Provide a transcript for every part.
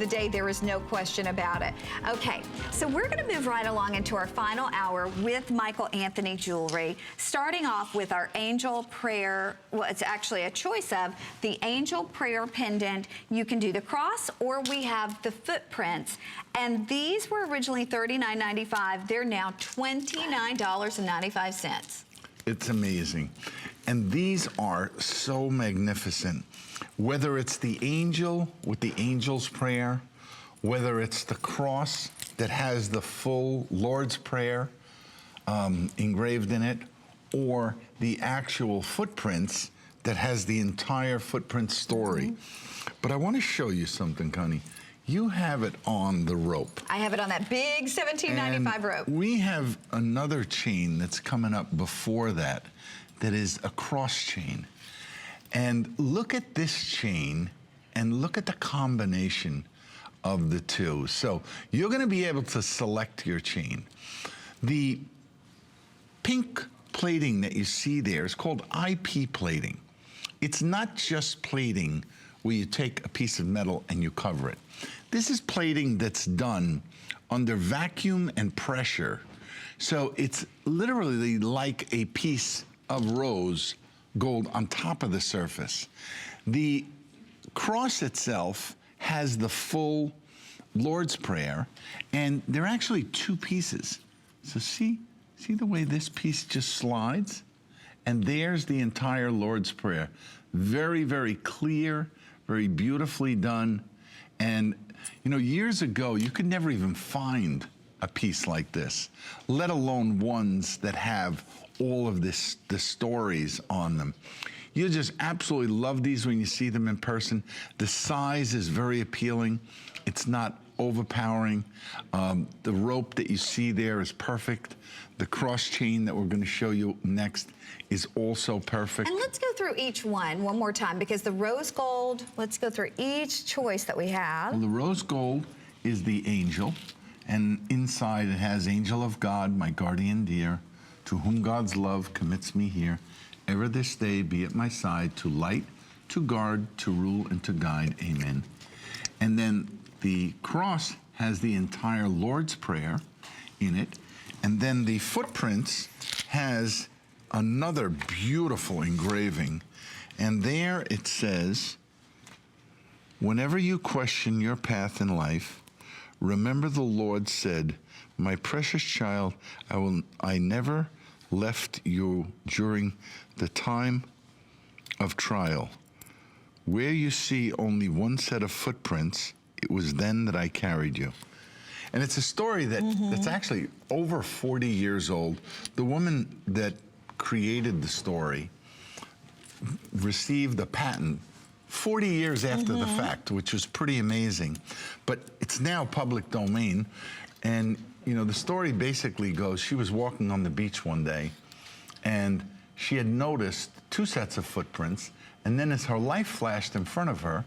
the day, there is no question about it. Okay, so we're going to move right along into our final hour with Michael Anthony Jewelry, starting off with our Angel Prayer. Well, it's actually a choice of the Angel Prayer pendant. You can do the cross, or we have the footprints. And these were originally $39.95. They're now $29.95. It's amazing. And these are so magnificent. Whether it's the angel with the angel's prayer, whether it's the cross that has the full Lord's Prayer engraved in it, or the actual footprints that has the entire footprint story. But I want to show you something, Connie. You have it on the rope. I have it on that big $17.95 rope. We have another chain that's coming up before that, that is a cross chain. And look at this chain and look at the combination of the two. So you're gonna be able to select your chain. The pink plating that you see there is called IP plating. It's not just plating where you take a piece of metal and you cover it. This is plating that's done under vacuum and pressure. So it's literally like a piece of rose gold on top of the surface. The cross itself has the full Lord's Prayer, and they're actually two pieces. So see the way this piece just slides? And there's the entire Lord's Prayer. Very, very clear, very beautifully done. And you know, years ago, you could never even find a piece like this, let alone ones that have all of the stories on them. You just absolutely love these when you see them in person. The size is very appealing. It's not overpowering. The rope that you see there is perfect. The cross chain that we're going to show you next is also perfect. And let's go through each one more time, because the rose gold, let's go through each choice that we have. Well, the rose gold is the angel, and inside it has Angel of God, my guardian dear, to whom God's love commits me here. Ever this day be at my side, to light, to guard, to rule, and to guide. Amen. And then the cross has the entire Lord's Prayer in it. And then the footprints has another beautiful engraving. And there it says, whenever you question your path in life, remember the Lord said, my precious child, I never left you during the time of trial. Where you see only one set of footprints, it was then that I carried you. And it's a story that's actually over 40 years old. The woman that created the story received a patent 40 years after the fact, which was pretty amazing. But it's now public domain. And you know, the story basically goes, she was walking on the beach one day and she had noticed two sets of footprints, and then as her life flashed in front of her,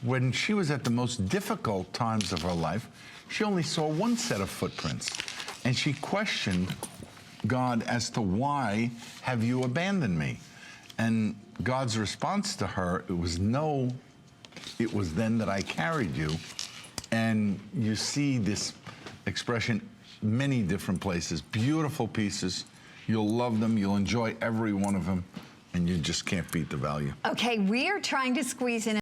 when she was at the most difficult times of her life, she only saw one set of footprints. And she questioned God as to, why have you abandoned me? And God's response to her, it was, no, it was then that I carried you. And you see this expression many different places. Beautiful pieces. You'll love them. You'll enjoy every one of them. And you just can't beat the value. Okay, we are trying to squeeze in